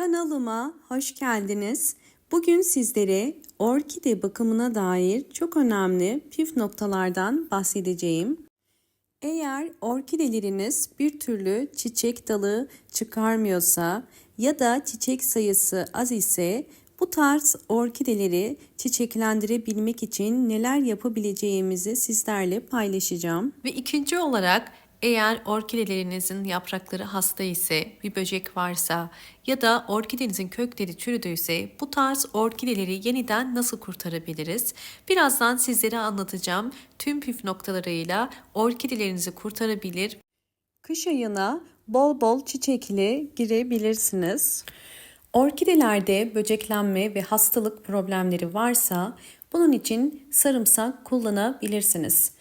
Kanalıma hoş geldiniz. Bugün sizlere orkide bakımına dair çok önemli püf noktalardan bahsedeceğim. Eğer orkideleriniz bir türlü çiçek dalı çıkarmıyorsa ya da çiçek sayısı az ise bu tarz orkideleri çiçeklendirebilmek için neler yapabileceğimizi sizlerle paylaşacağım. Ve ikinci olarak eğer orkidelerinizin yaprakları hasta ise, bir böcek varsa ya da orkidenizin kökleri çürüdüyse bu tarz orkideleri yeniden nasıl kurtarabiliriz? Birazdan sizlere anlatacağım. Tüm püf noktalarıyla orkidelerinizi kurtarabilir. Kış ayına bol bol çiçekli girebilirsiniz. Orkidelerde böceklenme ve hastalık problemleri varsa bunun için sarımsak kullanabilirsiniz.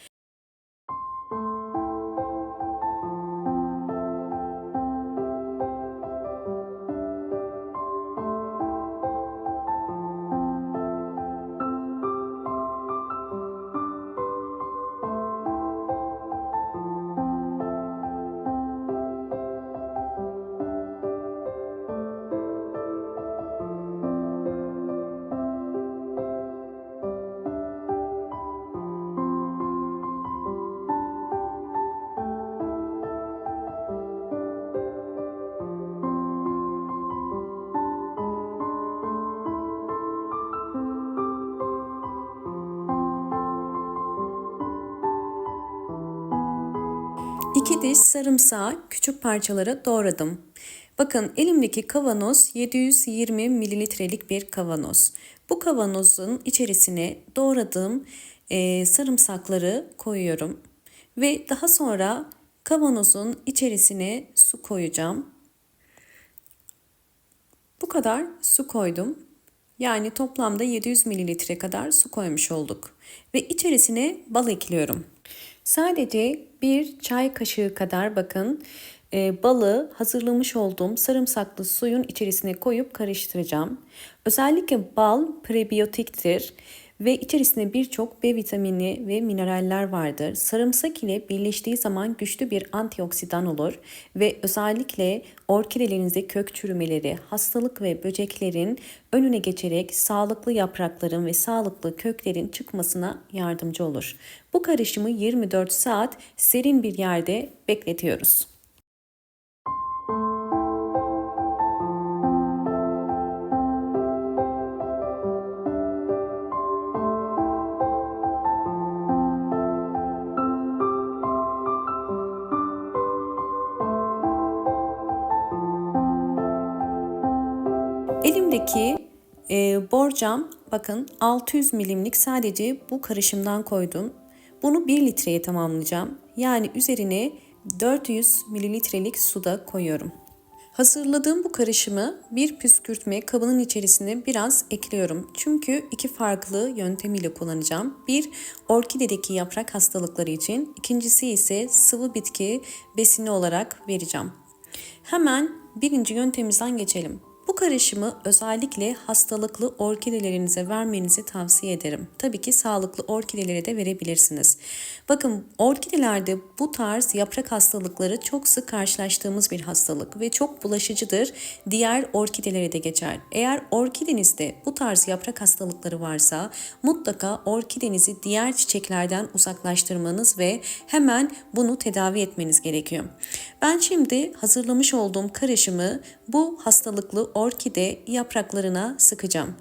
İki diş sarımsağı küçük parçalara doğradım. Bakın elimdeki kavanoz 720 mililitrelik bir kavanoz. Bu kavanozun içerisine doğradığım sarımsakları koyuyorum. Ve daha sonra kavanozun içerisine su koyacağım. Bu kadar su koydum. Yani toplamda 700 mililitre kadar su koymuş olduk. Ve içerisine bal ekliyorum. Sadece bir çay kaşığı kadar bakın balı hazırlamış olduğum sarımsaklı suyun içerisine koyup karıştıracağım. Özellikle bal prebiyotiktir ve içerisinde birçok B vitamini ve mineraller vardır. Sarımsak ile birleştiği zaman güçlü bir antioksidan olur ve özellikle orkidelerinizde kök çürümeleri, hastalık ve böceklerin önüne geçerek sağlıklı yaprakların ve sağlıklı köklerin çıkmasına yardımcı olur. Bu karışımı 24 saat serin bir yerde bekletiyoruz. Elimdeki borcam bakın 600 milimlik sadece bu karışımdan koydum. Bunu 1 litreye tamamlayacağım. Yani üzerine 400 mililitrelik suda koyuyorum. Hazırladığım bu karışımı bir püskürtme kabının içerisine biraz ekliyorum. Çünkü iki farklı yöntemiyle kullanacağım. Bir, orkidedeki yaprak hastalıkları için, ikincisi ise sıvı bitki besini olarak vereceğim. Hemen birinci yöntemimizden geçelim. Bu karışımı özellikle hastalıklı orkidelerinize vermenizi tavsiye ederim. Tabii ki sağlıklı orkidelere de verebilirsiniz. Bakın orkidelerde bu tarz yaprak hastalıkları çok sık karşılaştığımız bir hastalık ve çok bulaşıcıdır. Diğer orkidelere de geçer. Eğer orkidenizde bu tarz yaprak hastalıkları varsa mutlaka orkidenizi diğer çiçeklerden uzaklaştırmanız ve hemen bunu tedavi etmeniz gerekiyor. Ben şimdi hazırlamış olduğum karışımı bu hastalıklı orkide yapraklarına sıkacağım.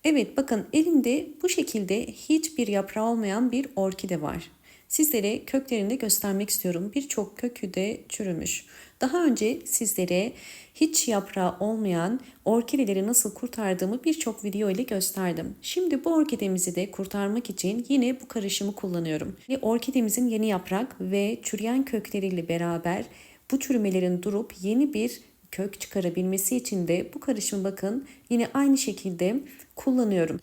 Evet, bakın elimde bu şekilde hiçbir yaprağı olmayan bir orkide var. Sizlere köklerini de göstermek istiyorum. Birçok kökü de çürümüş. Daha önce sizlere hiç yaprağı olmayan orkideleri nasıl kurtardığımı birçok video ile gösterdim. Şimdi bu orkidemizi de kurtarmak için yine bu karışımı kullanıyorum. Orkidemizin yeni yaprak ve çürüyen kökleriyle beraber bu çürümelerin durup yeni bir kök çıkarabilmesi için de bu karışımı bakın yine aynı şekilde kullanıyorum.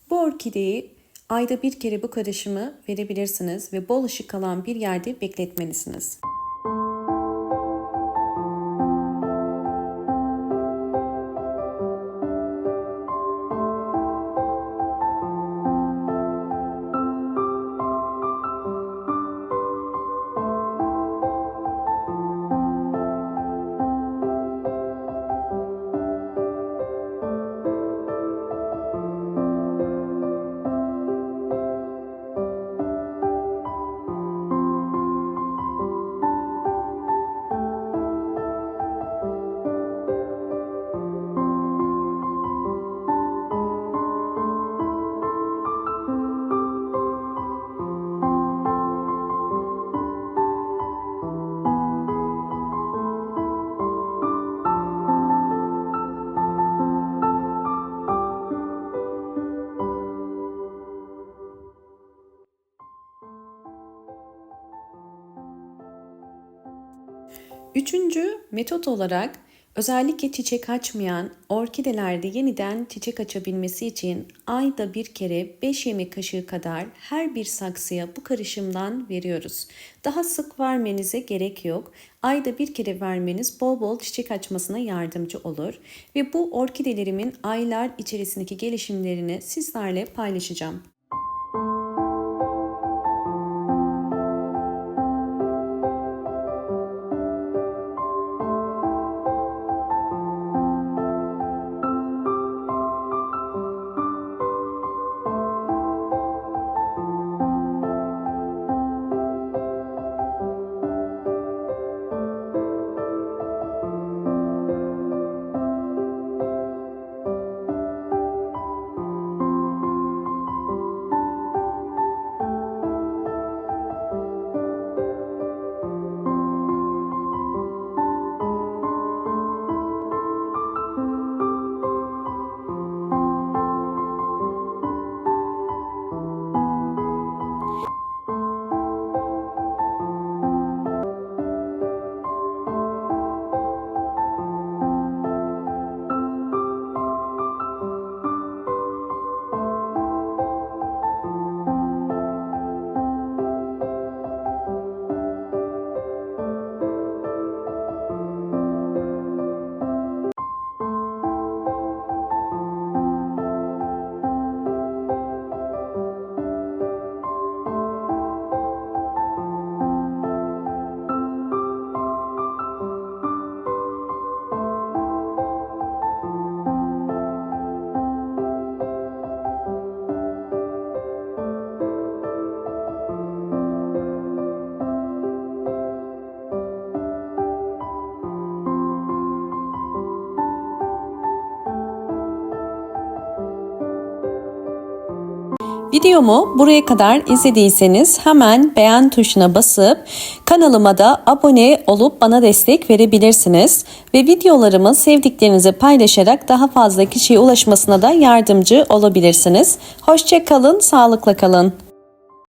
Bu orkideyi ayda bir kere bu karışımı verebilirsiniz ve bol ışık alan bir yerde bekletmelisiniz. Üçüncü metot olarak özellikle çiçek açmayan orkidelerde yeniden çiçek açabilmesi için ayda bir kere 5 yemek kaşığı kadar her bir saksıya bu karışımdan veriyoruz. Daha sık vermenize gerek yok. Ayda bir kere vermeniz bol bol çiçek açmasına yardımcı olur. Ve bu orkidelerimin aylar içerisindeki gelişimlerini sizlerle paylaşacağım. Videomu buraya kadar izlediyseniz hemen beğen tuşuna basıp kanalıma da abone olup bana destek verebilirsiniz. Ve videolarımı sevdiklerinize paylaşarak daha fazla kişiye ulaşmasına da yardımcı olabilirsiniz. Hoşça kalın, sağlıkla kalın.